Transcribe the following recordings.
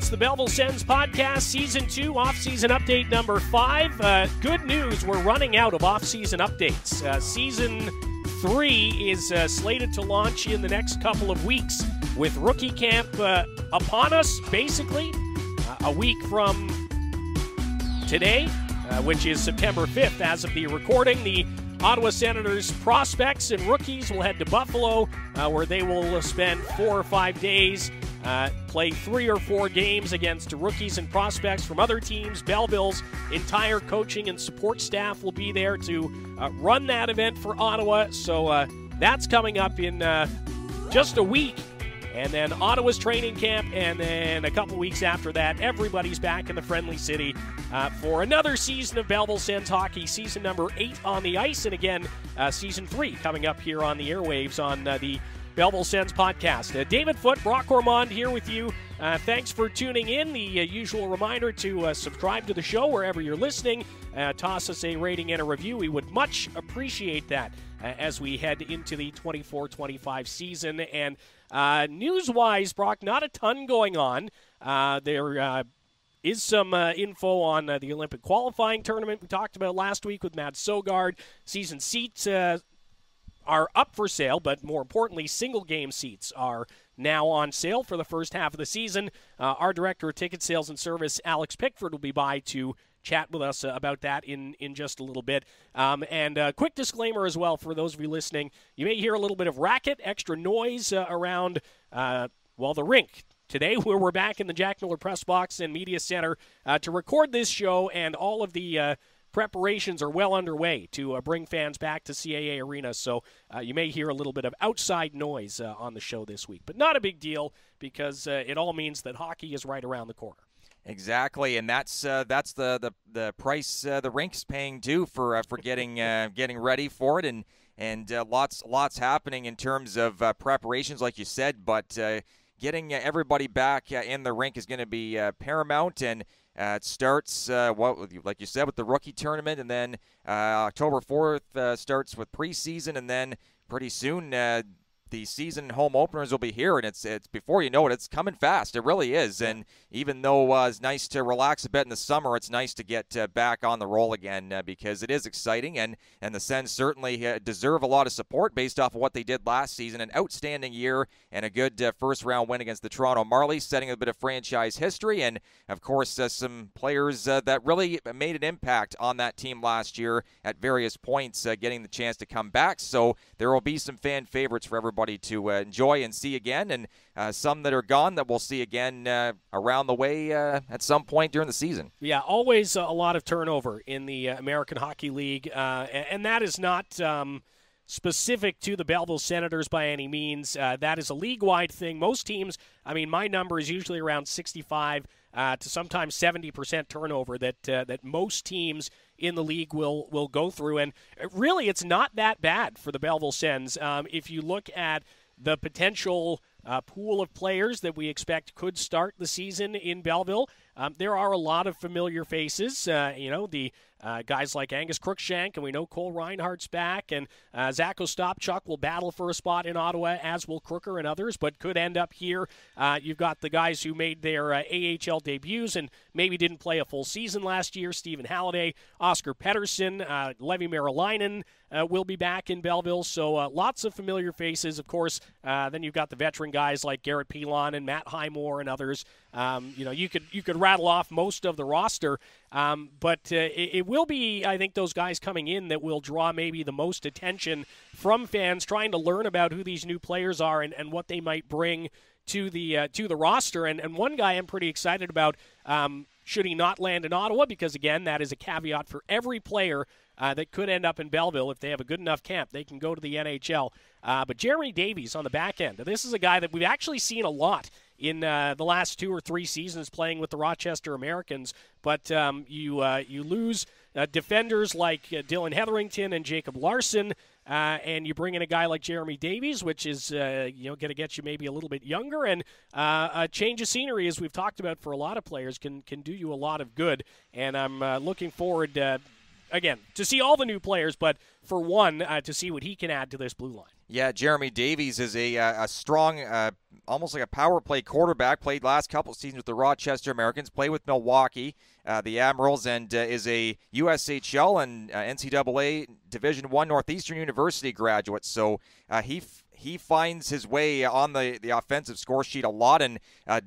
It's the Belleville Sens podcast, Season 2, Offseason Update number 5. Good news, we're running out of off-season updates. Season 3 is slated to launch in the next couple of weeks with rookie camp upon us, basically. A week from today, which is September 5th. As of the recording, the Ottawa Senators prospects and rookies will head to Buffalo, where they will spend 4 or 5 days, play 3 or 4 games against rookies and prospects from other teams. Belleville's entire coaching and support staff will be there to run that event for Ottawa. So that's coming up in just a week. And then Ottawa's training camp, and then a couple weeks after that, everybody's back in the friendly city for another season of Belleville Sens hockey, season number 8 on the ice, and again, season 3 coming up here on the airwaves on the Belleville Sens podcast. David Foote, Brock Ormond here with you. Thanks for tuning in. The usual reminder to subscribe to the show wherever you're listening. Toss us a rating and a review. We would much appreciate that as we head into the 24-25 season. And news-wise, Brock, not a ton going on. There is some info on the Olympic qualifying tournament we talked about last week with Matt Sogaard. Season seats are up for sale, but more importantly, single-game seats are now on sale for the first half of the season. Our director of ticket sales and service, Alex Pickford, will be by to chat with us about that in just a little bit. And a quick disclaimer as well for those of you listening. You may hear a little bit of racket, extra noise around, the rink. Today, we're back in the Jack Miller Press Box and Media Center to record this show, and all of the preparations are well underway to bring fans back to CAA Arena. So you may hear a little bit of outside noise on the show this week. But not a big deal, because it all means that hockey is right around the corner. Exactly, and that's the price the rink's paying too for getting ready for it, and lots happening in terms of preparations, like you said. But getting everybody back in the rink is going to be paramount, and it starts like you said with the rookie tournament, and then October 4th starts with preseason, and then pretty soon the season home openers will be here, and it's before you know it, it's coming fast. It really is. And even though it's nice to relax a bit in the summer, it's nice to get back on the roll again because it is exciting, and the Sens certainly deserve a lot of support based off of what they did last season. An outstanding year and a good first-round win against the Toronto Marlies, setting a bit of franchise history, and, of course, some players that really made an impact on that team last year at various points getting the chance to come back. So there will be some fan favorites for everybody to enjoy and see again, and some that are gone that we'll see again around the way at some point during the season. Yeah, always a lot of turnover in the American Hockey League, and that is not specific to the Belleville Senators by any means. That is a league-wide thing. Most teams, my number is usually around 65 to sometimes 70% turnover that most teams in the league will go through. And really, it's not that bad for the Belleville Sens. If you look at the potential pool of players that we expect could start the season in Belleville, there are a lot of familiar faces. The guys like Angus Crookshank, and we know Cole Reinhardt's back, and Zach Ostapchuk will battle for a spot in Ottawa, as will Crooker and others, but could end up here. You've got the guys who made their AHL debuts and maybe didn't play a full season last year: Stephen Halliday, Oscar Pettersson, Levi Merilainen will be back in Belleville, so lots of familiar faces. Of course, then you've got the veteran guys like Garrett Pilon and Matt Highmore and others. You could rattle off most of the roster, but it will be, I think, those guys coming in that will draw maybe the most attention from fans trying to learn about who these new players are and what they might bring to the roster. And one guy I'm pretty excited about, should he not land in Ottawa, because, again, that is a caveat for every player that could end up in Belleville. If they have a good enough camp, they can go to the NHL. But Jeremy Davies on the back end. This is a guy that we've actually seen a lot in the last 2 or 3 seasons playing with the Rochester Americans. But you lose defenders like Dylan Hetherington and Jacob Larson, and you bring in a guy like Jeremy Davies, which is going to get you maybe a little bit younger, and a change of scenery, as we've talked about for a lot of players, can do you a lot of good. And I'm looking forward again, to see all the new players, but for one, to see what he can add to this blue line. Yeah, Jeremy Davies is a strong, almost like a power play quarterback. Played last couple seasons with the Rochester Americans. Played with Milwaukee, the Admirals, and is a USHL and NCAA Division I Northeastern University graduate. So he finds his way on the offensive score sheet a lot, and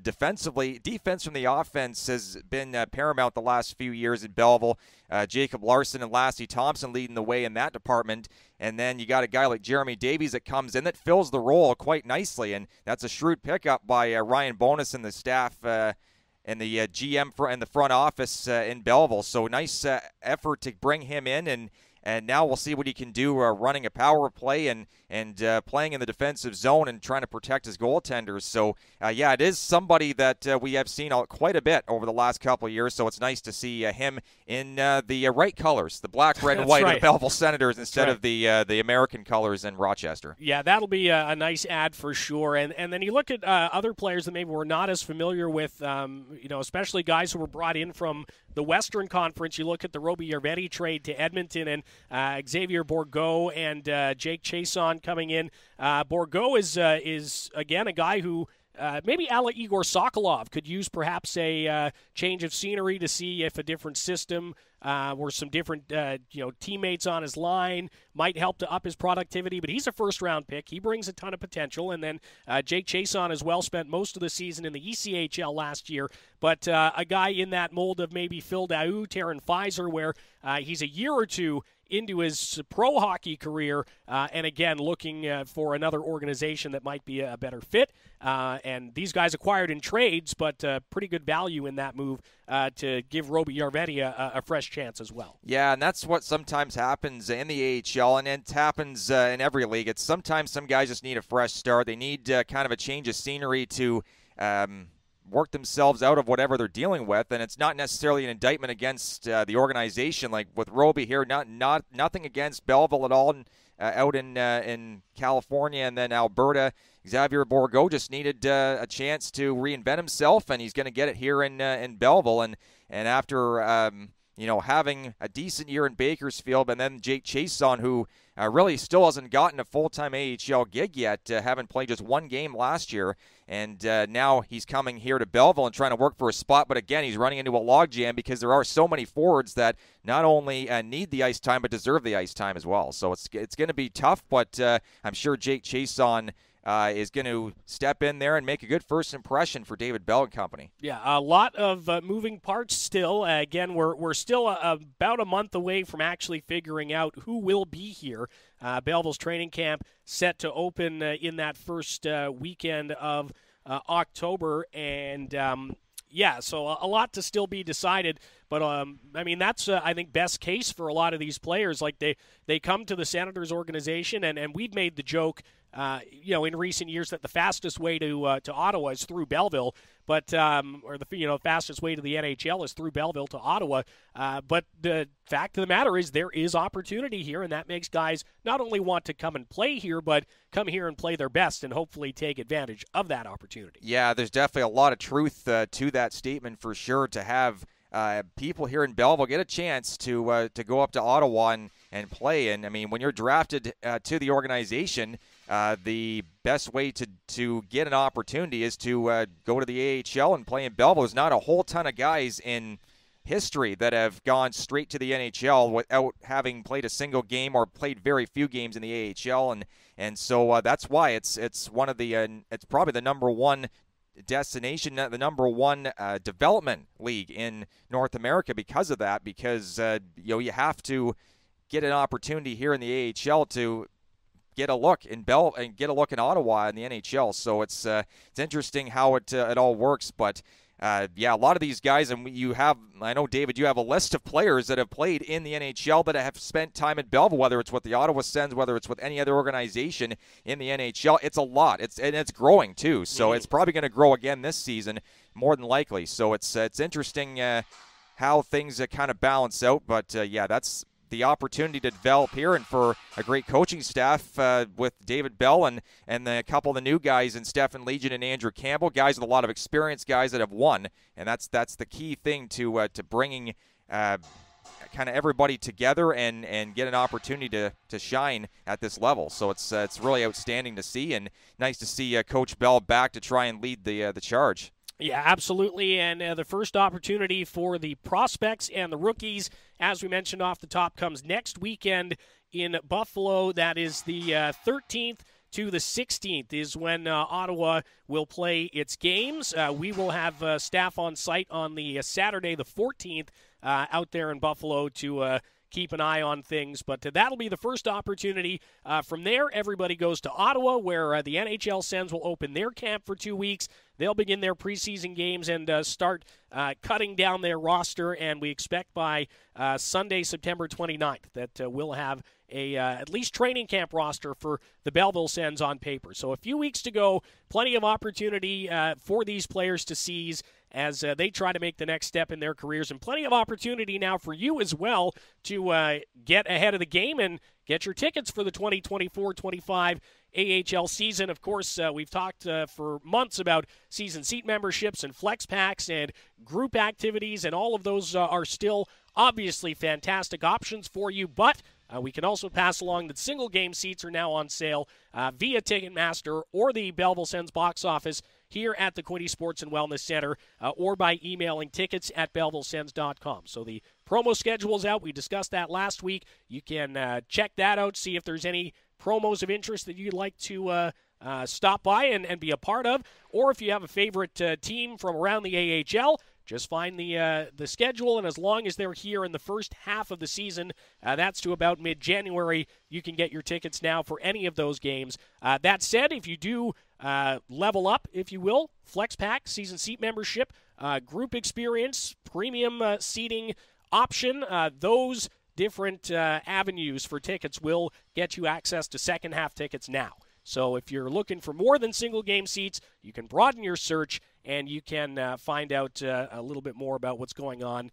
defense from the offense has been paramount the last few years in Belleville. Jacob Larson and Lassie Thompson leading the way in that department. And then you got a guy like Jeremy Davies that comes in that fills the role quite nicely, and that's a shrewd pickup by Ryan Bonus and the staff and the GM in the front office in Belleville. So nice effort to bring him in, and now we'll see what he can do running a power play and playing in the defensive zone and trying to protect his goaltenders. So, yeah, it is somebody that we have seen quite a bit over the last couple of years, so it's nice to see him in the right colors, the black, red, and white of the Belleville Senators instead of the American colors in Rochester. Yeah, that'll be a nice add for sure. And then you look at other players that maybe we're not as familiar with, especially guys who were brought in from the Western Conference. You look at the Roby Yarvetti trade to Edmonton, and Xavier Bourgault and Jake Chason coming in. Bourgault is again a guy who maybe a la Igor Sokolov could use perhaps a change of scenery to see if a different system or some different teammates on his line might help to up his productivity. But he's a first-round pick. He brings a ton of potential. And then Jake Chason as well spent most of the season in the ECHL last year. But a guy in that mold of maybe Phil Daou, Taryn Pfizer, where he's a year or two into his pro hockey career, and again looking for another organization that might be a better fit. And these guys acquired in trades, but pretty good value in that move to give Roby Yarvetti a fresh chance as well. Yeah, and that's what sometimes happens in the AHL, and it happens in every league. It's sometimes some guys just need a fresh start. They need kind of a change of scenery to work themselves out of whatever they're dealing with, and it's not necessarily an indictment against the organization. Like with Roby here, nothing against Belleville at all, and out in California and then Alberta. Xavier Bourgault just needed a chance to reinvent himself, and he's going to get it here in Belleville. And after having a decent year in Bakersfield, and then Jake Chason, who really still hasn't gotten a full-time AHL gig yet, having played just one game last year, and now he's coming here to Belleville and trying to work for a spot. But again, he's running into a logjam because there are so many forwards that not only need the ice time but deserve the ice time as well. So it's going to be tough, but I'm sure Jake Chason is going to step in there and make a good first impression for David Bell and company. Yeah, a lot of moving parts still. Again, we're still about a month away from actually figuring out who will be here. Belleville's training camp set to open in that first weekend of October, and so a lot to still be decided. But, that's, I think, best case for a lot of these players. Like, they come to the Senators organization, and we've made the joke, in recent years that the fastest way to Ottawa is through Belleville, but or the fastest way to the NHL is through Belleville to Ottawa. But the fact of the matter is there is opportunity here, and that makes guys not only want to come and play here, but come here and play their best and hopefully take advantage of that opportunity. Yeah, there's definitely a lot of truth to that statement for sure, to have people here in Belleville get a chance to go up to Ottawa and play. And, I mean, when you're drafted to the organization, the best way to get an opportunity is to go to the AHL and play in Belleville. There's not a whole ton of guys in history that have gone straight to the NHL without having played a single game or played very few games in the AHL. And so that's why it's one of the it's probably the number one destination, the number one development league in North America because of that, because you have to get an opportunity here in the AHL to get a look in and get a look in Ottawa in the NHL. So it's interesting how it all works. But a lot of these guys, and I know, David, you have a list of players that have played in the NHL that have spent time at Belleville, whether it's with the Ottawa Sens, whether it's with any other organization in the NHL. It's a lot. It's growing too. So it's probably going to grow again this season, more than likely. So it's interesting how things kind of balance out. But that's the opportunity to develop here, and for a great coaching staff with David Bell and a couple of the new guys in Stefan Legion and Andrew Campbell, guys with a lot of experience, guys that have won, and that's the key thing to bringing kind of everybody together and get an opportunity to shine at this level. So it's really outstanding to see, and nice to see Coach Bell back to try and lead the charge. Yeah, absolutely, and the first opportunity for the prospects and the rookies, as we mentioned off the top, comes next weekend in Buffalo. That is the 13th to the 16th is when Ottawa will play its games. We will have staff on site on the Saturday the 14th out there in Buffalo to keep an eye on things. But that'll be the first opportunity. From there, everybody goes to Ottawa, where the NHL Sens will open their camp for 2 weeks. They'll begin their preseason games and start cutting down their roster, and we expect by Sunday, September 29th, that we'll have a at least training camp roster for the Belleville Sens on paper. So a few weeks to go, plenty of opportunity for these players to seize as they try to make the next step in their careers, and plenty of opportunity now for you as well to get ahead of the game and get your tickets for the 2024-25 AHL season. Of course, we've talked for months about season seat memberships and flex packs and group activities, and all of those are still obviously fantastic options for you, but we can also pass along that single game seats are now on sale via Ticketmaster or the Belleville Sens box office here at the Quinte Sports and Wellness Center, or by emailing tickets@bellevillesens.com. So the promo schedule is out. We discussed that last week. You can check that out, see if there's any promos of interest that you'd like to stop by and be a part of, or if you have a favorite team from around the AHL, just find the schedule, and as long as they're here in the first half of the season, that's to about mid-January, you can get your tickets now for any of those games. That said, if you do level up, if you will, Flex Pack, season seat membership, group experience, premium seating option, those different avenues for tickets will get you access to second half tickets now. So if you're looking for more than single game seats, you can broaden your search and you can find out a little bit more about what's going on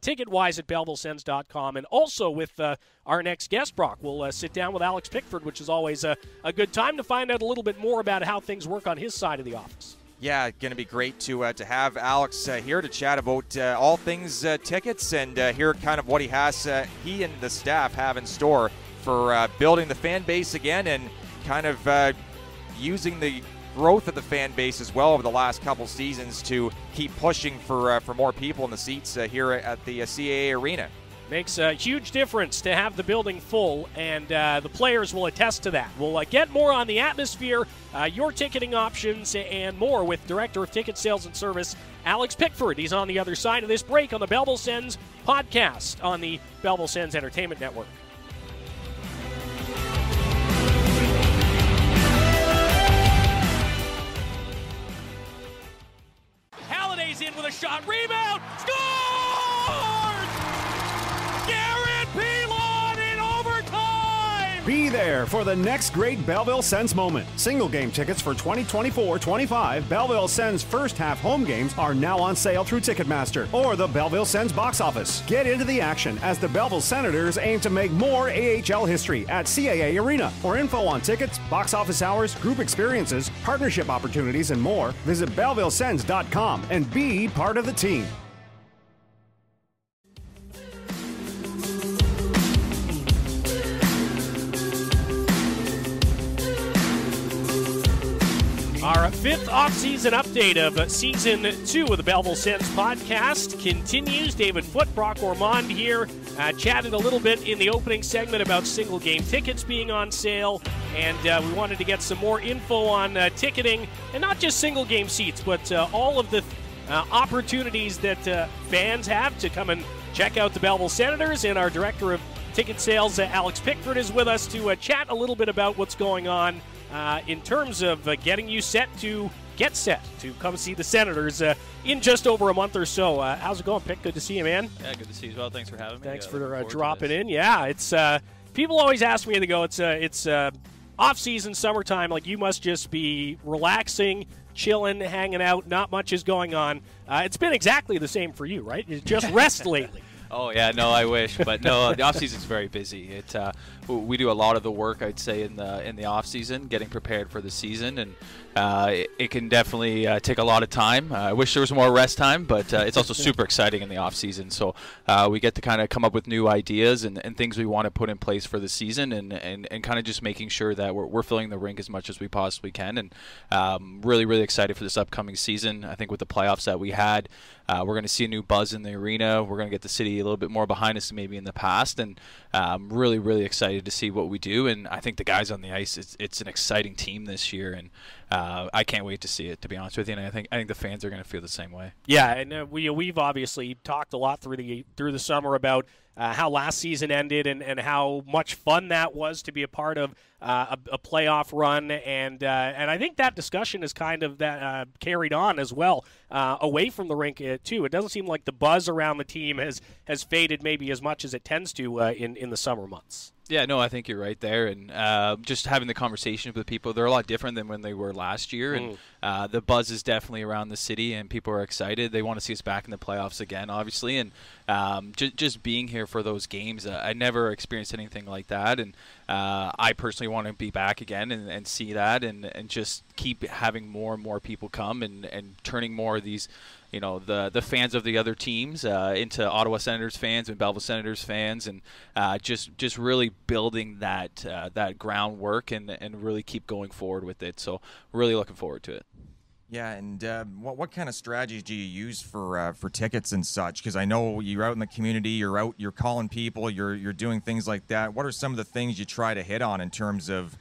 ticket-wise at BellevilleSens.com. And also with our next guest, Brock, we'll sit down with Alex Pickford, which is always a good time to find out a little bit more about how things work on his side of the office. Yeah, going to be great to have Alex here to chat about all things tickets and hear kind of what he and the staff have in store for building the fan base again and kind of using the growth of the fan base as well over the last couple seasons to keep pushing for more people in the seats here at the CAA Arena. Makes a huge difference to have the building full, and the players will attest to that. We'll get more on the atmosphere, your ticketing options, and more with Director of Ticket Sales and Service, Alex Pickford. He's on the other side of this break on the Belleville Sens podcast on the Belleville Sens Entertainment Network. In with a shot, rebound, scores! Garrett Pilon in overtime! Be there for the next great Belleville Sens moment. Single game tickets for 2024-25 Belleville Sens first half home games are now on sale through Ticketmaster or the Belleville Sens box office. Get into the action as the Belleville Senators aim to make more AHL history at CAA Arena. For info on tickets, box office hours, group experiences, partnership opportunities, and more, visit BellevilleSens.com and be part of the team. Our fifth off-season update of Season 2 of the Belleville Sens podcast continues. David Foote, Brock Ormond here, chatted a little bit in the opening segment about single-game tickets being on sale, and we wanted to get some more info on ticketing, and not just single-game seats, but all of the opportunities that fans have to come and check out the Belleville Senators. And our Director of Ticket Sales, Alex Pickford, is with us to chat a little bit about what's going on in terms of getting you set to get set to come see the Senators in just over a month or so. How's it going, Pick? Good to see you, man. Yeah, good to see you as well. Thanks for having me. Thanks for dropping in. Yeah, it's people always ask me, they go, it's off-season, summertime, like you must just be relaxing, chilling, hanging out, not much is going on. It's been exactly the same for you, right? It's just rest lately. Oh, yeah, no, I wish. But no, the off-season's very busy. We do a lot of the work, I'd say, in the off-season, getting prepared for the season, and it can definitely take a lot of time. I wish there was more rest time, but it's also super exciting in the off-season. So we get to kind of come up with new ideas and things we want to put in place for the season, and kind of just making sure that we're filling the rink as much as we possibly can. And really, really excited for this upcoming season. I think with the playoffs that we had, we're going to see a new buzz in the arena. We're going to get the city a little bit more behind us than maybe in the past, and really, really excited to see what we do. And I think the guys on the ice, it's an exciting team this year, and I can't wait to see it, to be honest with you. And I think the fans are going to feel the same way. Yeah, and we've obviously talked a lot through the summer about how last season ended and how much fun that was to be a part of a playoff run, and I think that discussion is kind of carried on as well away from the rink too. It doesn't seem like the buzz around the team has faded maybe as much as it tends to in the summer months. Yeah, no, I think you're right there. And just having the conversations with people, they're a lot different than when they were last year. And the buzz is definitely around the city, and people are excited. They want to see us back in the playoffs again, obviously. And just being here for those games, I never experienced anything like that. And I personally want to be back again and see that and just keep having more and more people come and turning more of these, the fans of the other teams into Ottawa Senators fans and Belleville Senators fans, and just really building that groundwork and really keep going forward with it. So really looking forward to it. Yeah, and what kind of strategies do you use for tickets and such? Because I know you're out in the community, you're calling people, you're doing things like that. What are some of the things you try to hit on in terms of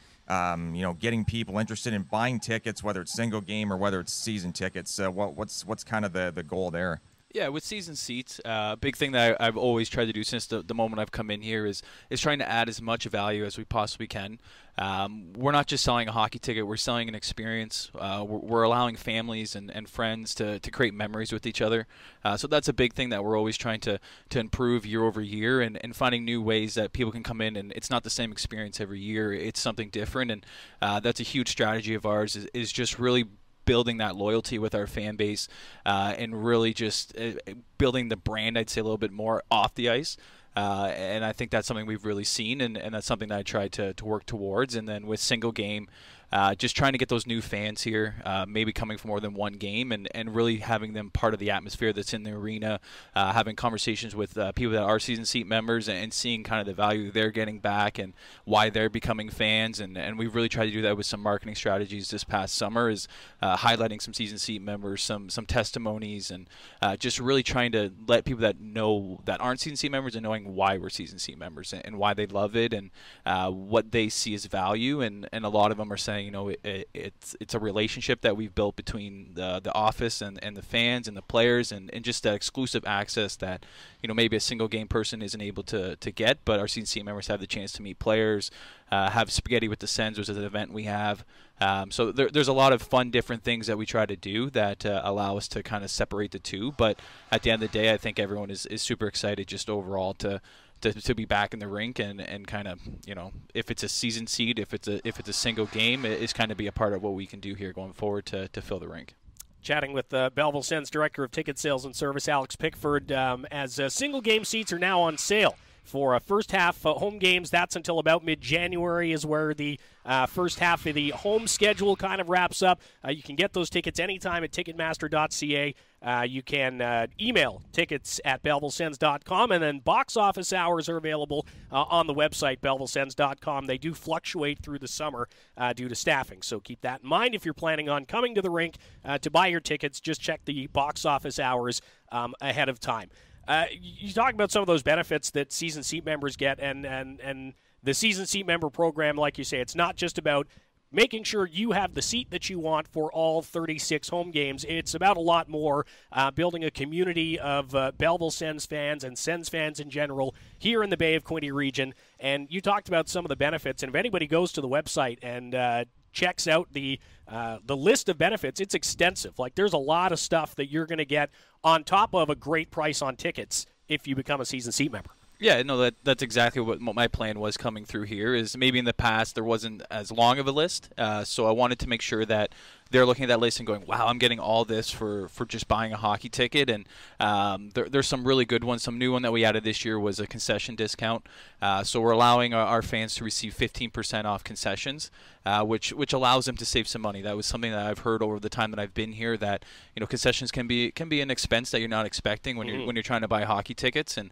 getting people interested in buying tickets, whether it's single game or whether it's season tickets? What's kind of the goal there? Yeah, with season seats, a big thing that I've always tried to do since the moment I've come in here is trying to add as much value as we possibly can. We're not just selling a hockey ticket, we're selling an experience. We're allowing families and friends to create memories with each other. So that's a big thing that we're always trying to improve year over year, and finding new ways that people can come in, and it's not the same experience every year. It's something different, and that's a huge strategy of ours is just really building that loyalty with our fan base, and really just building the brand, I'd say, a little bit more off the ice. And I think that's something we've really seen, and that's something that I try to work towards. And then with single game, just trying to get those new fans here, maybe coming for more than one game, and really having them part of the atmosphere that's in the arena, having conversations with people that are season seat members, and seeing kind of the value they're getting back and why they're becoming fans. And we've really tried to do that with some marketing strategies this past summer, is highlighting some season seat members, some testimonies, and just really trying to let people that aren't season seat members and knowing why we're season seat members and why they love it, and what they see as value. And a lot of them are saying, it's a relationship that we've built between the office and the fans and the players, and just that exclusive access that maybe a single game person isn't able to get, but our season seat members have the chance to meet players, have spaghetti with the Sens, which is an event we have. So there's a lot of fun different things that we try to do that allow us to kind of separate the two. But at the end of the day, I think everyone is super excited just overall to be back in the rink, and kind of, if it's a season seat, if it's a single game, it's kind of be a part of what we can do here going forward to fill the rink. Chatting with Belleville Sens Director of Ticket Sales and Service, Alex Pickford, as single game seats are now on sale for first half home games. That's until about mid-January is where the first half of the home schedule kind of wraps up. You can get those tickets anytime at Ticketmaster.ca. You can email tickets at BellevilleSens.com, and then box office hours are available on the website, BellevilleSens.com. They do fluctuate through the summer due to staffing, so keep that in mind. If you're planning on coming to the rink to buy your tickets, just check the box office hours ahead of time. You talk about some of those benefits that season seat members get, and the season seat member program, like you say, it's not just about making sure you have the seat that you want for all 36 home games. It's about a lot more, building a community of Belleville Sens fans and Sens fans in general here in the Bay of Quinte region. And you talked about some of the benefits, and if anybody goes to the website and checks out the list of benefits, it's extensive. Like, there's a lot of stuff that you're going to get on top of a great price on tickets if you become a season seat member. Yeah, no, that's exactly what my plan was coming through here. Is maybe in the past there wasn't as long of a list, so I wanted to make sure that they're looking at that list and going, wow, I'm getting all this for just buying a hockey ticket. And there's some really good ones. Some new one that we added this year was a concession discount. So we're allowing our fans to receive 15% off concessions, which allows them to save some money. That was something that I've heard over the time that I've been here, that concessions can be an expense that you're not expecting when you're trying to buy hockey tickets. And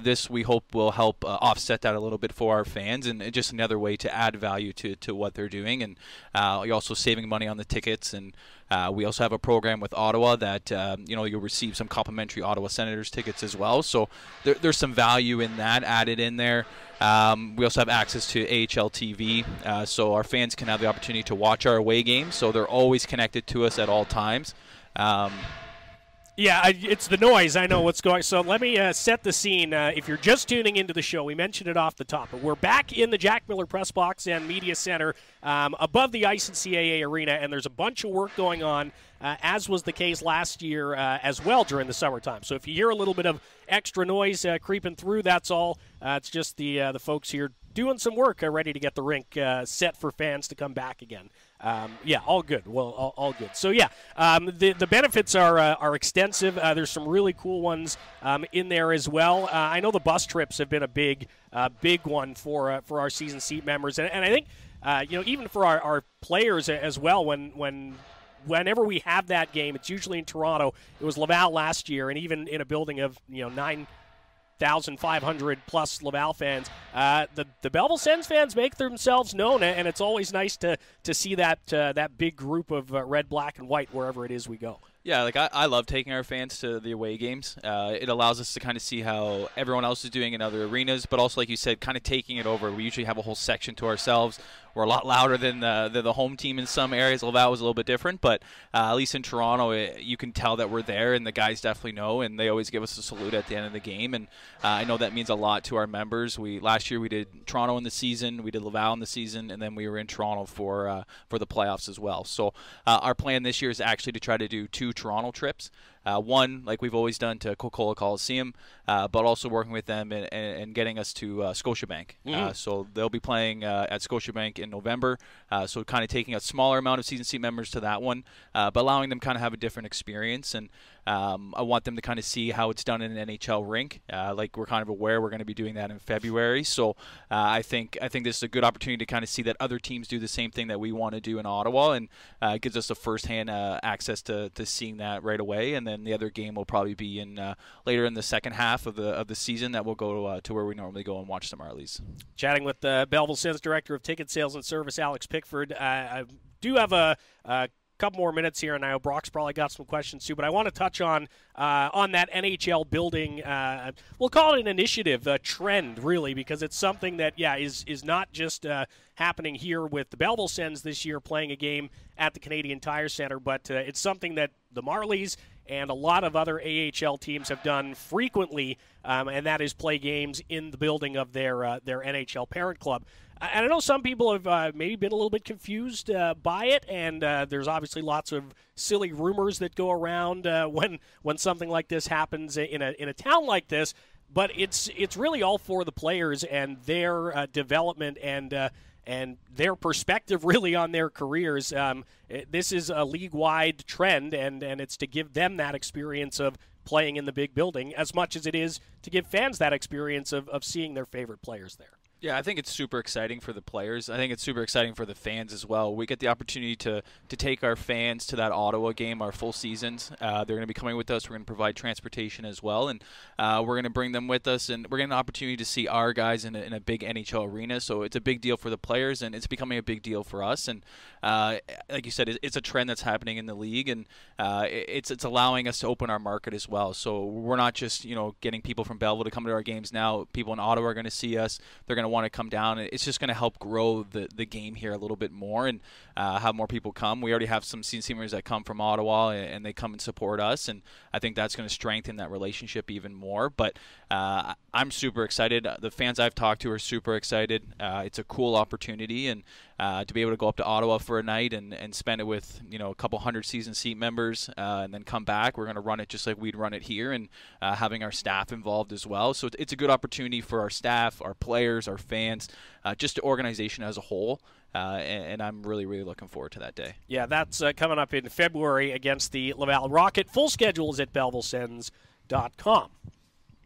this, we hope, will help offset that a little bit for our fans, and just another way to add value to what they're doing. And you're also saving money on the tickets. And we also have a program with Ottawa that you'll receive some complimentary Ottawa Senators tickets as well. So there's some value in that added in there. We also have access to AHL TV, so our fans can have the opportunity to watch our away games. So they're always connected to us at all times. Yeah, it's the noise. I know what's going. So let me set the scene. If you're just tuning into the show, we mentioned it off the top, but we're back in the Jack Miller Press Box and Media Center above the ice in CAA Arena, and there's a bunch of work going on, as was the case last year as well during the summertime. So if you hear a little bit of extra noise creeping through, that's all. It's just the folks here doing some work, ready to get the rink set for fans to come back again. Yeah, all good. Well, all good. So yeah, the benefits are extensive. There's some really cool ones in there as well. I know the bus trips have been a big one for our season seat members, and I think even for our players as well. Whenever we have that game, it's usually in Toronto. It was Laval last year, and even in a building of 9,500 plus Laval fans, the Belleville Sens fans make themselves known, and it's always nice to see that big group of red, black, and white wherever it is we go. Yeah, I love taking our fans to the away games. It allows us to kind of see how everyone else is doing in other arenas, but also, like you said, kind of taking it over. We usually have a whole section to ourselves. We're a lot louder than the home team in some areas. Laval was a little bit different, but at least in Toronto, you can tell that we're there, and the guys definitely know, and they always give us a salute at the end of the game. And I know that means a lot to our members. Last year we did Toronto in the season, we did Laval in the season, and then we were in Toronto for the playoffs as well. So our plan this year is actually to try to do 2 Toronto trips. One, like we've always done, to Coca-Cola Coliseum, but also working with them and getting us to Scotiabank. So they'll be playing at Scotiabank in November, so kind of taking a smaller amount of season seat members to that one, but allowing them kind of have a different experience. And I want them to kind of see how it's done in an NHL rink. Like we're kind of aware we're going to be doing that in February. So I think this is a good opportunity to kind of see that other teams do the same thing that we want to do in Ottawa, and it gives us a firsthand access to seeing that right away. And then the other game will probably be in later in the second half of the season, that we'll go to where we normally go and watch the Marlies. Chatting with the Belleville Sens Director of Ticket Sales and Service, Alex Pickford. I do have a couple more minutes here, and I know Brock's probably got some questions too, but I want to touch on that NHL building. We'll call it an initiative, a trend, really, because it's something that, is not just happening here with the Belleville Sens this year playing a game at the Canadian Tire Center, but it's something that the Marlies and a lot of other AHL teams have done frequently, and that is play games in the building of their NHL parent club. And I know some people have maybe been a little bit confused by it, and there's obviously lots of silly rumors that go around when something like this happens in a town like this. But it's really all for the players and their development and their perspective really on their careers. This is a league-wide trend, and it's to give them that experience of playing in the big building as much as it is to give fans that experience of seeing their favorite players there. Yeah, I think it's super exciting for the players. I think it's super exciting for the fans as well. We get the opportunity to take our fans to that Ottawa game, our full seasons. They're going to be coming with us. We're going to provide transportation as well, and we're going to bring them with us, and we're getting an opportunity to see our guys in a big NHL arena. So it's a big deal for the players, and it's becoming a big deal for us. And like you said, it's a trend that's happening in the league, and it's allowing us to open our market as well. So we're not just getting people from Belleville to come to our games now. People in Ottawa are going to see us. They're going to want to come down. It's just going to help grow the game here a little bit more and have more people come. We already have some season seamers that come from Ottawa, and they come and support us, and I think that's going to strengthen that relationship even more. But I'm super excited. The fans I've talked to are super excited. It's a cool opportunity, and to be able to go up to Ottawa for a night and spend it with a couple hundred season seat members, and then come back. We're going to run it just like we'd run it here, and having our staff involved as well. So it's a good opportunity for our staff, our players, our fans, just the organization as a whole. and I'm really, really looking forward to that day. Yeah, that's coming up in February against the Laval Rocket. Full schedule is at BellevilleSens.com.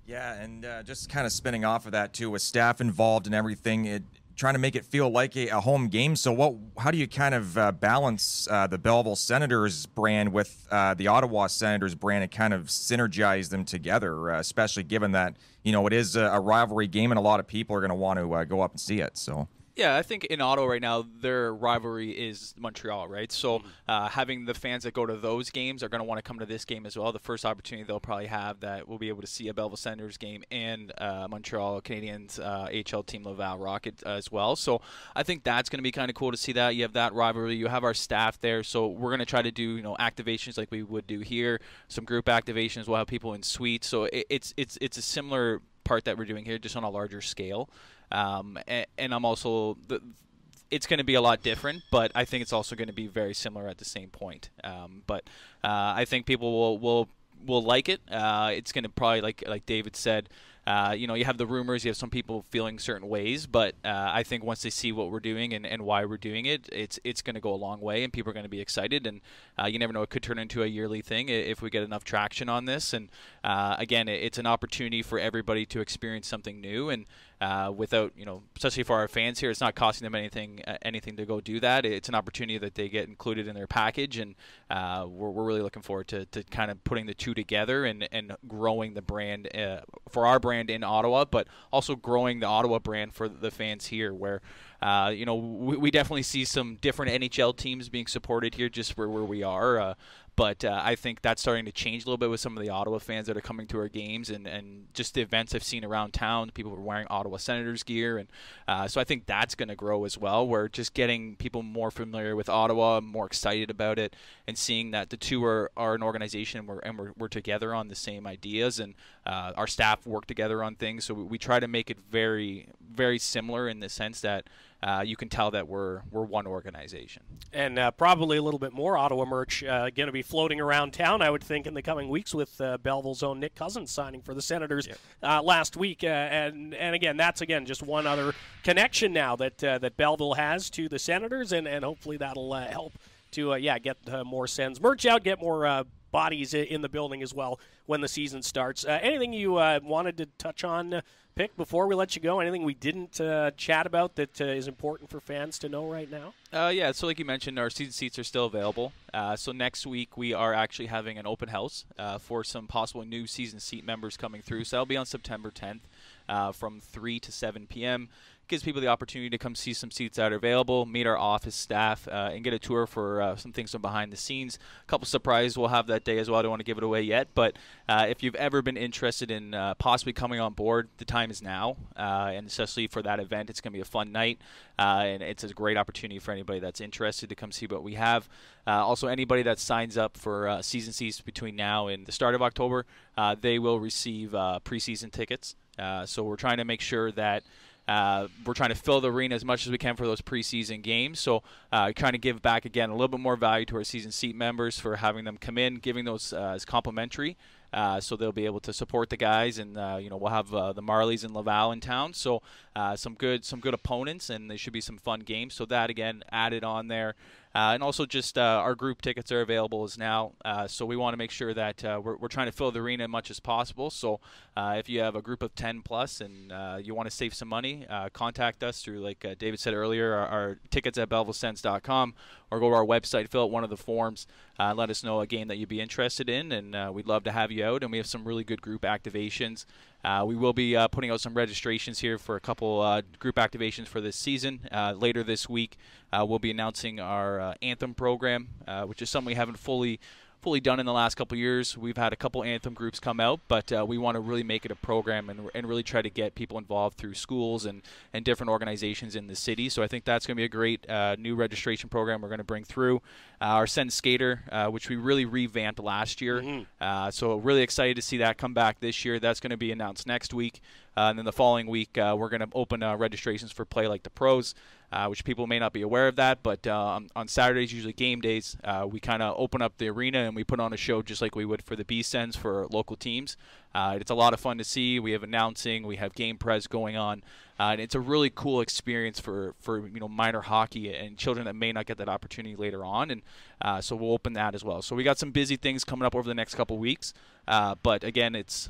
Yeah, and just kind of spinning off of that, too, with staff involved and everything, trying to make it feel like a home game. So how do you kind of balance the Belleville Senators brand with the Ottawa Senators brand and kind of synergize them together, especially given that, it is a rivalry game and a lot of people are going to want to go up and see it, so... Yeah, I think in Ottawa right now, their rivalry is Montreal, right? So having the fans that go to those games are going to want to come to this game as well. The first opportunity they'll probably have that we'll be able to see a Belleville Senators game and Montreal Canadiens HL team Laval Rocket as well. So I think that's going to be kind of cool to see that. You have that rivalry. You have our staff there. So we're going to try to do activations like we would do here, some group activations. We'll have people in suites. So it's a similar part that we're doing here, just on a larger scale. And I'm also it's going to be a lot different, but I think it's also going to be very similar at the same point. But I think people will like it. It's going to probably, like David said, you have the rumors, you have some people feeling certain ways, but I think once they see what we're doing and why we're doing it, it's going to go a long way, and people are going to be excited. And you never know, it could turn into a yearly thing if we get enough traction on this. And again, it's an opportunity for everybody to experience something new, and without, especially for our fans here, it's not costing them anything to go do that. It's an opportunity that they get included in their package, and we're really looking forward to kind of putting the two together and growing the brand for our brand in Ottawa, but also growing the Ottawa brand for the fans here, where we definitely see some different NHL teams being supported here just for where we are. But I think that's starting to change a little bit with some of the Ottawa fans that are coming to our games, and just the events I've seen around town. People are wearing Ottawa Senators gear, and so I think that's going to grow as well. We're just getting people more familiar with Ottawa, more excited about it, and seeing that the two are an organization, and we're together on the same ideas, and our staff work together on things. So we try to make it very, very similar in the sense that you can tell that we're one organization. And probably a little bit more Ottawa merch going to be floating around town, I would think, in the coming weeks, with Belleville's own Nick Cousins signing for the Senators last week. And again, that's just one other connection now that Belleville has to the Senators, and hopefully that'll help to get more Sens merch out, get more bodies in the building as well when the season starts. Anything you wanted to touch on, Pick, before we let you go? Anything we didn't chat about that is important for fans to know right now? So like you mentioned, our season seats are still available. So next week we are actually having an open house for some possible new season seat members coming through. So that'll be on September 10th from 3 to 7 p.m. Gives people the opportunity to come see some seats that are available, meet our office staff, and get a tour for some things from behind the scenes. A couple surprises we'll have that day as well. I don't want to give it away yet, but if you've ever been interested in possibly coming on board, the time is now, and especially for that event. It's going to be a fun night, and it's a great opportunity for anybody that's interested to come see what we have. Also, anybody that signs up for season seats between now and the start of October, they will receive preseason tickets. So we're trying to make sure that we're trying to fill the arena as much as we can for those preseason games. So trying to give back, again, a little bit more value to our season seat members for having them come in, giving those as complimentary. So they'll be able to support the guys, and we'll have the Marlies and Laval in town. So some good opponents, and there should be some fun games. So that, again, added on there. And also just our group tickets are available as now. So we want to make sure that we're trying to fill the arena as much as possible. So if you have a group of 10 plus and you want to save some money, contact us through, like David said earlier, our tickets at BellevilleSens.com, or go to our website, fill out one of the forms, let us know a game that you'd be interested in, and we'd love to have you out. And we have some really good group activations. We will be putting out some registrations here for a couple group activations for this season. Later this week, we'll be announcing our Anthem program, which is something we haven't fully done in the last couple of years. We've had a couple Anthem groups come out, but we want to really make it a program and really try to get people involved through schools and different organizations in the city. So I think that's going to be a great new registration program we're going to bring through. Our Send Skater, which we really revamped last year. Mm-hmm. So really excited to see that come back this year. That's going to be announced next week. And then the following week, we're going to open registrations for Play Like the Pros, which people may not be aware of that. But on Saturdays, usually game days, we kind of open up the arena and we put on a show just like we would for the B-Sens for local teams. It's a lot of fun to see. We have announcing. We have game press going on. And it's a really cool experience for minor hockey and children that may not get that opportunity later on. And so we'll open that as well. So we got some busy things coming up over the next couple weeks. But again, it's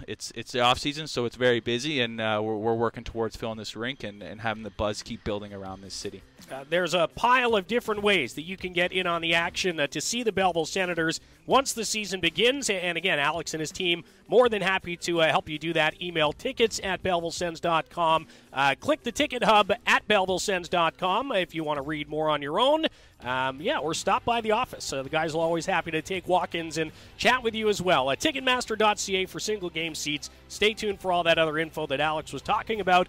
the off season, so it's very busy, and we're working towards filling this rink and having the buzz keep building around this city. There's a pile of different ways that you can get in on the action to see the Belleville Senators once the season begins. And again, Alex and his team more than happy to help you do that. Email tickets@BellevilleSens.com. Click the ticket hub at BellevilleSens.com if you want to read more on your own. Or stop by the office. The guys are always happy to take walk-ins and chat with you as well. Ticketmaster.ca for single game seats. Stay tuned for all that other info that Alex was talking about.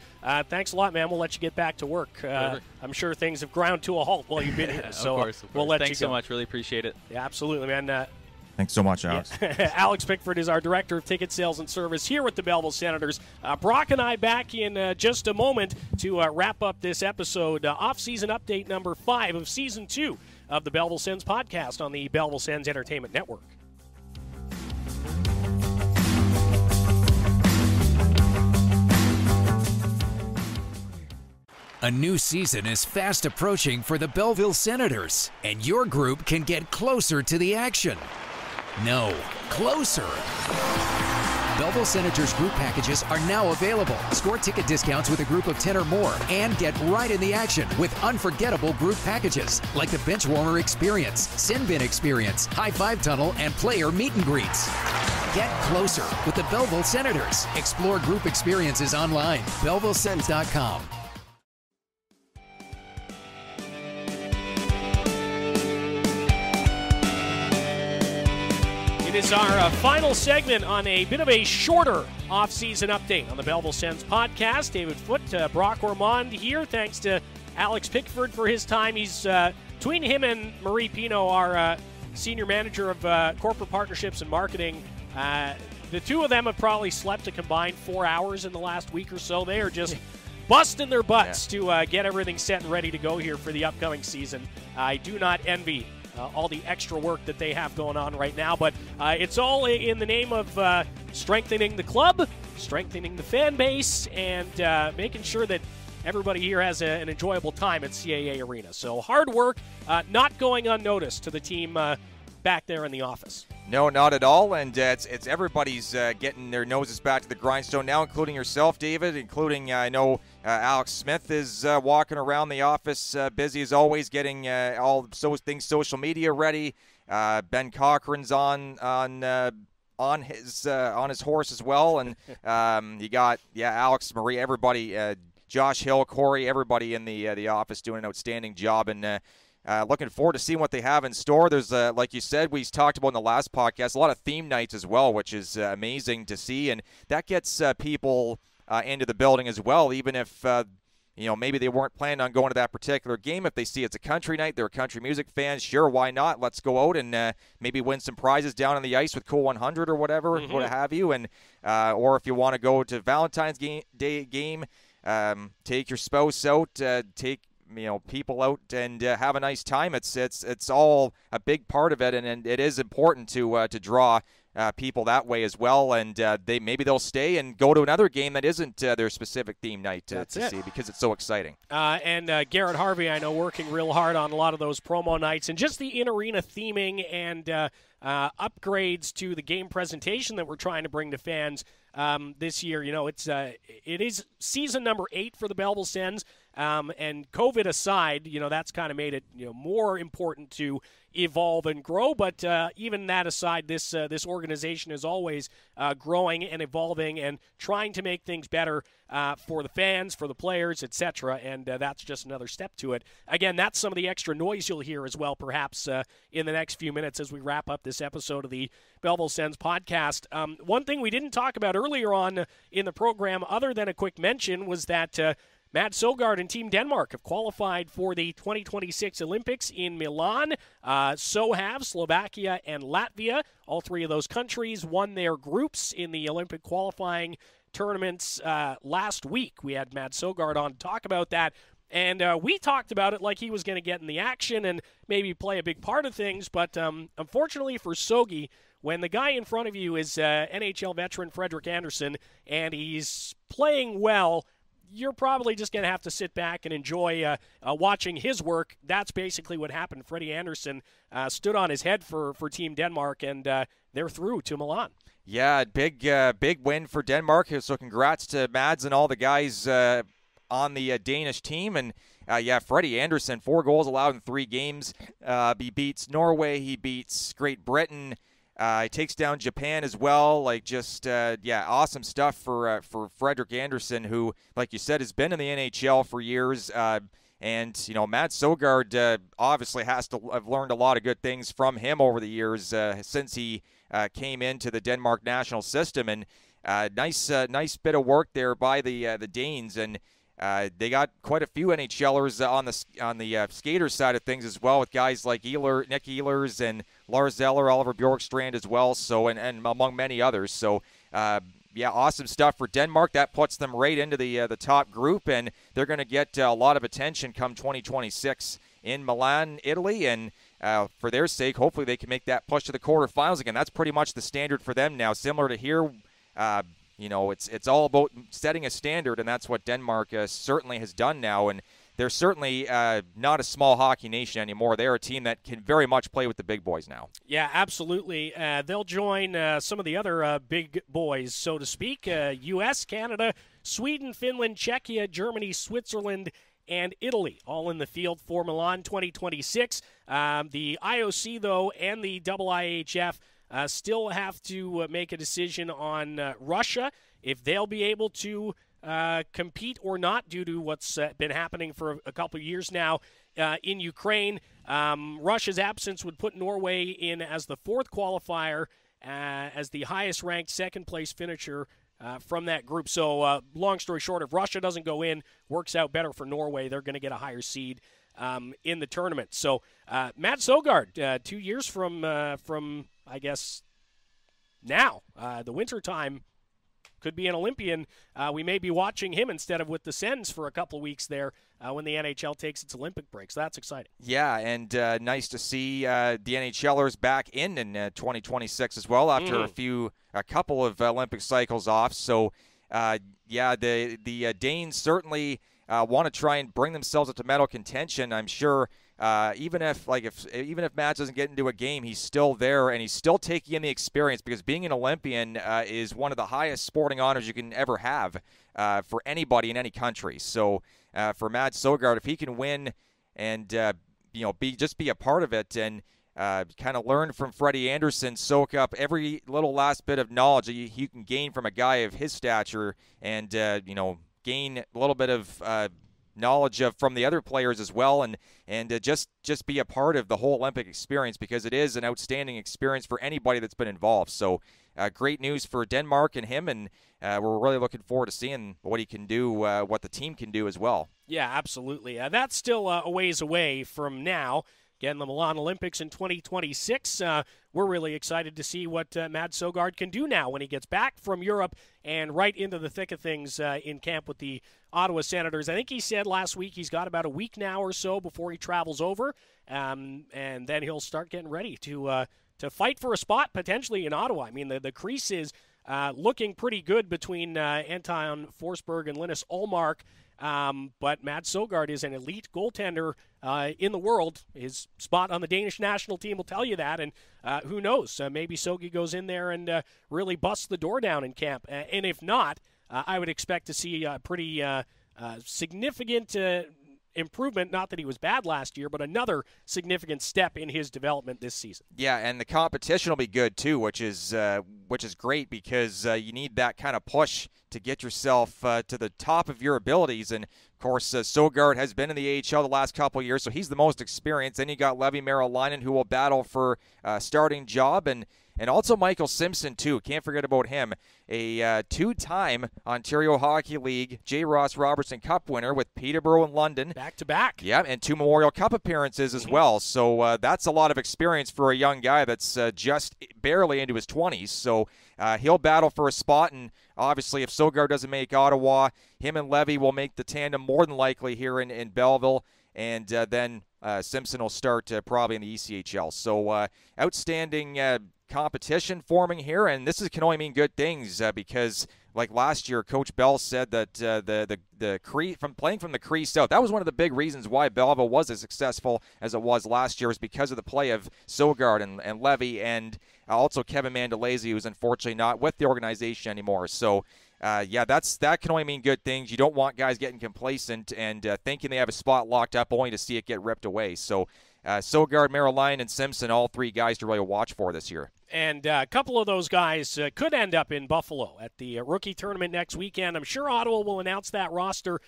Thanks a lot, man. We'll let you get back to work. I'm sure things have ground to a halt while you've been here. So of course. We'll let Thanks you go. so much. Really appreciate it. Yeah, absolutely, man. Thanks so much, Alex. Yeah. Alex Pickford is our Director of Ticket Sales and Service here with the Belleville Senators. Brock and I back in just a moment to wrap up this episode. Off-season update number 5 of Season 2 of the Belleville Sens podcast on the Belleville Sens Entertainment Network. A new season is fast approaching for the Belleville Senators, and your group can get closer to the action. No, closer. Belleville Senators group packages are now available. Score ticket discounts with a group of 10 or more and get right in the action with unforgettable group packages like the Benchwarmer Experience, Sin Bin Experience, High Five Tunnel, and Player Meet and Greets. Get closer with the Belleville Senators. Explore group experiences online. BellevilleSens.com. It is our final segment on a bit of a shorter off-season update on the Belleville Sens podcast. David Foote, Brock Ormond here. Thanks to Alex Pickford for his time. He's between him and Marie Pino, our senior manager of corporate partnerships and marketing. The two of them have probably slept a combined 4 hours in the last week or so. They are just busting their butts to get everything set and ready to go here for the upcoming season. I do not envy all the extra work that they have going on right now. But it's all in the name of strengthening the club, strengthening the fan base, and making sure that everybody here has an enjoyable time at CAA Arena. So hard work, not going unnoticed to the team back there in the office. No, not at all, and it's everybody's getting their noses back to the grindstone now, including yourself, David, including, I know, Alex Smith is walking around the office busy as always, getting all things social media ready. Ben Cochran's on his horse as well, and you got, Alex, Marie, everybody, Josh Hill, Corey, everybody in the office doing an outstanding job, and looking forward to seeing what they have in store. There's, like you said, we talked about in the last podcast, a lot of theme nights as well, which is amazing to see, and that gets people into the building as well, even if maybe they weren't planning on going to that particular game. If they see it's a country night, they're country music fans, sure, why not? Let's go out and maybe win some prizes down on the ice with Cool 100 or whatever, what have you, and or if you want to go to Valentine's Day game, take your spouse out, take people out and have a nice time. It's all a big part of it, and it is important to draw people that way as well, and they'll stay and go to another game that isn't their specific theme night to see, because it's so exciting. And Garrett Harvey, I know, working real hard on a lot of those promo nights and just the in-arena theming and upgrades to the game presentation that we're trying to bring to fans this year. It is season number 8 for the Belleville Sens. And COVID aside, that's kind of made it more important to evolve and grow. But even that aside, this organization is always growing and evolving and trying to make things better for the fans, for the players, etc. And that's just another step to it. Again, that's some of the extra noise you'll hear as well, perhaps in the next few minutes as we wrap up this episode of the Belleville Sens podcast. One thing we didn't talk about earlier on in the program, other than a quick mention, was that Matt Sogaard and Team Denmark have qualified for the 2026 Olympics in Milan. So have Slovakia and Latvia. All three of those countries won their groups in the Olympic qualifying tournaments last week. We had Matt Sogaard on to talk about that. And we talked about it like he was going to get in the action and maybe play a big part of things. But unfortunately for Sogi, when the guy in front of you is NHL veteran Frederick Anderson and he's playing well, you're probably just going to have to sit back and enjoy watching his work. That's basically what happened. Freddie Andersen stood on his head for Team Denmark, and they're through to Milan. Yeah, big win for Denmark. So congrats to Mads and all the guys on the Danish team. And Freddie Andersen, 4 goals allowed in 3 games. He beats Norway. He beats Great Britain. He takes down Japan as well. Awesome stuff for Frederik Andersen, who, like you said, has been in the NHL for years. And Matt Sogaard obviously has to have learned a lot of good things from him over the years since he came into the Denmark national system. And nice bit of work there by the Danes. And they got quite a few NHLers on the skater side of things as well, with guys like Nick Ehlers and Lars Eller, Oliver Bjorkstrand as well. So and among many others. So awesome stuff for Denmark. That puts them right into the top group, and they're going to get a lot of attention come 2026 in Milan, Italy. And for their sake, hopefully they can make that push to the quarterfinals again. That's pretty much the standard for them now, similar to here. It's all about setting a standard, and that's what Denmark certainly has done now. And they're certainly not a small hockey nation anymore. They're a team that can very much play with the big boys now. Yeah, absolutely. They'll join some of the other big boys, so to speak. U.S., Canada, Sweden, Finland, Czechia, Germany, Switzerland, and Italy, all in the field for Milan 2026. The IOC, though, and the IIHF still have to make a decision on Russia, if they'll be able to compete or not, due to what's been happening for a couple of years now in Ukraine. Russia's absence would put Norway in as the 4th qualifier, as the highest-ranked second-place finisher from that group. So, long story short, if Russia doesn't go in, works out better for Norway. They're going to get a higher seed in the tournament. So, Matt Sogaard, 2 years from I guess now, the wintertime, could be an Olympian. We may be watching him instead of with the Sens for a couple of weeks there when the NHL takes its Olympic break. So that's exciting. Yeah, and nice to see the NHLers back in 2026 as well after a couple of Olympic cycles off. So, the Danes certainly want to try and bring themselves up to medal contention. I'm sure. Even if Mads doesn't get into a game, he's still there, and he's still taking in the experience, because being an Olympian is one of the highest sporting honors you can ever have for anybody in any country. So for Mads Sogaard, if he can win and be a part of it, and kind of learn from Freddie Andersen, soak up every little last bit of knowledge that you can gain from a guy of his stature, and gain a little bit of knowledge from the other players as well, and just be a part of the whole Olympic experience, because it is an outstanding experience for anybody that's been involved. So great news for Denmark and him, and we're really looking forward to seeing what he can do, what the team can do as well. Yeah, absolutely. That's still a ways away from now. Again, the Milan Olympics in 2026. We're really excited to see what Mads Sogaard can do now when he gets back from Europe and right into the thick of things in camp with the Ottawa Senators. I think he said last week he's got about a week now or so before he travels over, and then he'll start getting ready to fight for a spot potentially in Ottawa. I mean, the crease is looking pretty good between Anton Forsberg and Linus Ullmark. But Mads Sogaard is an elite goaltender in the world. His spot on the Danish national team will tell you that, and who knows? Maybe Sogi goes in there and really busts the door down in camp. And if not, I would expect to see a pretty significant improvement. Not that he was bad last year, but another significant step in his development this season. Yeah, and the competition will be good too, which is great, because you need that kind of push to get yourself to the top of your abilities. And of course, Sogaard has been in the AHL the last couple of years, so he's the most experienced. Then you got Levi Merolainen, who will battle for a starting job, and also Michael Simpson, too. Can't forget about him. A two-time Ontario Hockey League J. Ross Robertson Cup winner with Peterborough and London. Back-to-back. Yeah, and 2 Memorial Cup appearances as well. So that's a lot of experience for a young guy that's just barely into his 20s. So he'll battle for a spot, and obviously if Sogaard doesn't make Ottawa, him and Levy will make the tandem more than likely here in Belleville. And then Simpson will start probably in the ECHL. So outstanding competition forming here, and this can only mean good things because like last year, Coach Bell said that the from playing from the crease out, that was one of the big reasons why Belleville was as successful as it was last year, is because of the play of Sogaard and Levy, and also Kevin Mandalese, who's unfortunately not with the organization anymore. So, that can only mean good things. You don't want guys getting complacent and thinking they have a spot locked up only to see it get ripped away. So, Sogaard, Marilyn, and Simpson, all three guys to really watch for this year. And a couple of those guys could end up in Buffalo at the rookie tournament next weekend. I'm sure Ottawa will announce that roster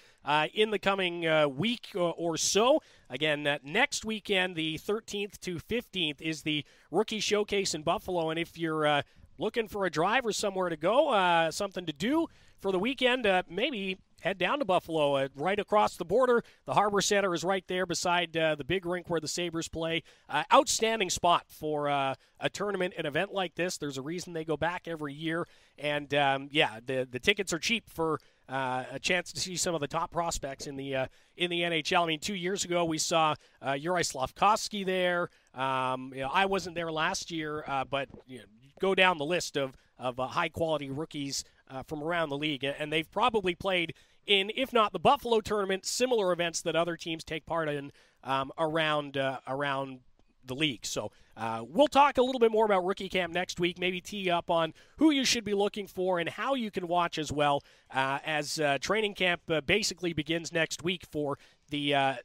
in the coming week or so. Again, next weekend, the 13th to 15th, is the rookie showcase in Buffalo. And if you're looking for a drive or somewhere to go, something to do for the weekend, maybe head down to Buffalo, right across the border. The Harbor Center is right there beside the big rink where the Sabres play. Outstanding spot for a tournament, an event like this. There's a reason they go back every year. And, the tickets are cheap for a chance to see some of the top prospects in the NHL. I mean, 2 years ago we saw Juraj Slafkovsky there. I wasn't there last year, but go down the list of high-quality rookies from around the league, and they've probably played in, if not the Buffalo tournament, similar events that other teams take part in around the league. So we'll talk a little bit more about rookie camp next week, maybe tee up on who you should be looking for and how you can watch as well as training camp basically begins next week for the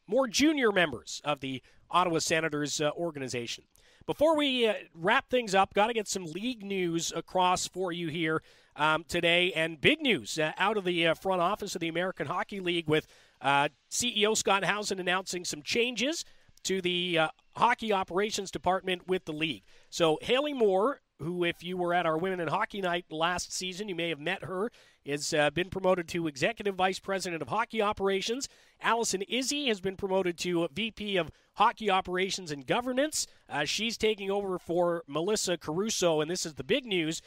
more junior members of the Ottawa Senators organization. Before we wrap things up, got to get some league news across for you here today, and big news out of the front office of the American Hockey League with CEO Scott Housen announcing some changes to the hockey operations department with the league. So Haley Moore, who, if you were at our Women in Hockey Night last season, you may have met her, has been promoted to Executive Vice President of Hockey Operations. Allison Izzy has been promoted to VP of Hockey Operations and Governance. She's taking over for Melissa Caruso, and this is the big news.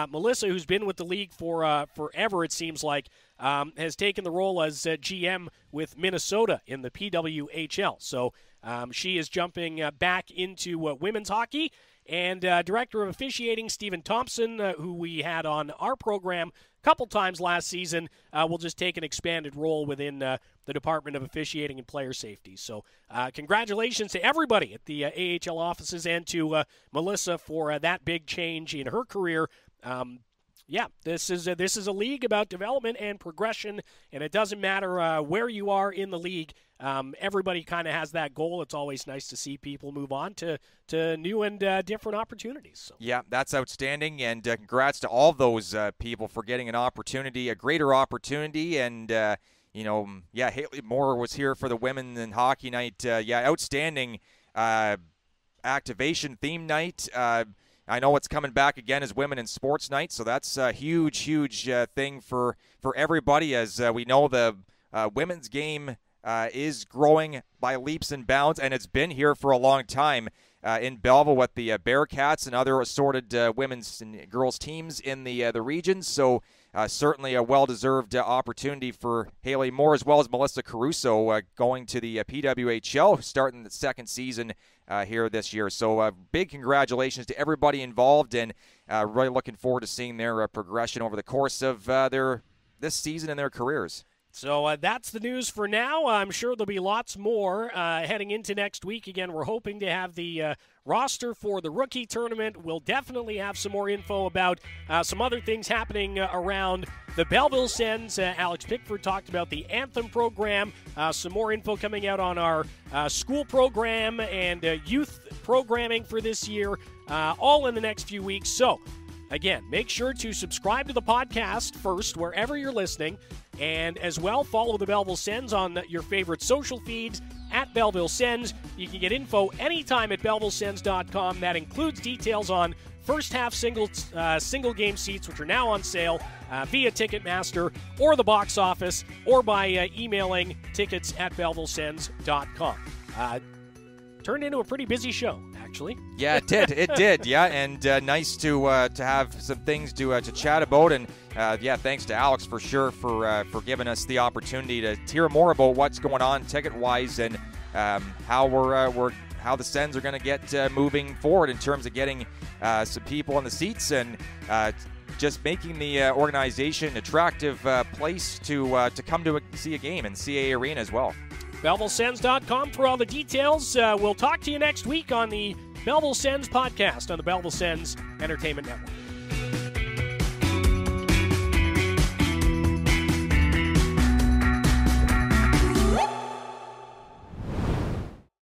Melissa, who's been with the league for forever, it seems like, has taken the role as GM with Minnesota in the PWHL. So she is jumping back into women's hockey. And Director of Officiating, Stephen Thompson, who we had on our program a couple times last season, will just take an expanded role within the Department of Officiating and Player Safety. So congratulations to everybody at the AHL offices and to Melissa for that big change in her career. This is a league about development and progression, and it doesn't matter where you are in the league. Everybody kind of has that goal. It's always nice to see people move on to new and different opportunities. So. Yeah, that's outstanding, and congrats to all those people for getting an opportunity, a greater opportunity, and Haley Moore was here for the Women in Hockey Night. Outstanding activation theme night. I know it's coming back again as Women in Sports Night, so that's a huge thing for everybody, as we know the women's game is growing by leaps and bounds, and it's been here for a long time in Belleville with the Bearcats and other assorted women's and girls teams in the region. So certainly a well-deserved opportunity for Haley Moore, as well as Melissa Caruso going to the PWHL, starting the second season here this year. So big congratulations to everybody involved, and really looking forward to seeing their progression over the course of this season and their careers. So that's the news for now. I'm sure there'll be lots more heading into next week. Again, we're hoping to have the roster for the rookie tournament. We'll definitely have some more info about some other things happening around the Belleville Sens. Alex Pickford talked about the Anthem program. Some more info coming out on our school program and youth programming for this year, all in the next few weeks. So, again, make sure to subscribe to the podcast first, wherever you're listening, and as well follow the Belleville Sens on your favorite social feeds at Belleville Sens. You can get info anytime at BellevilleSens.com. That includes details on first half single game seats, which are now on sale via Ticketmaster or the box office, or by emailing tickets at BellevilleSens.com. Turned into a pretty busy show, actually. Yeah, it did. It did. Yeah, and nice to have some things to chat about. And thanks to Alex for sure for giving us the opportunity to hear more about what's going on ticket-wise and how how the Sens are going to get moving forward in terms of getting some people in the seats and just making the organization an attractive place to come to see a game in CAA Arena as well. BellevilleSens.com for all the details. We'll talk to you next week on the Belleville Sens podcast on the Belleville Sens Entertainment Network.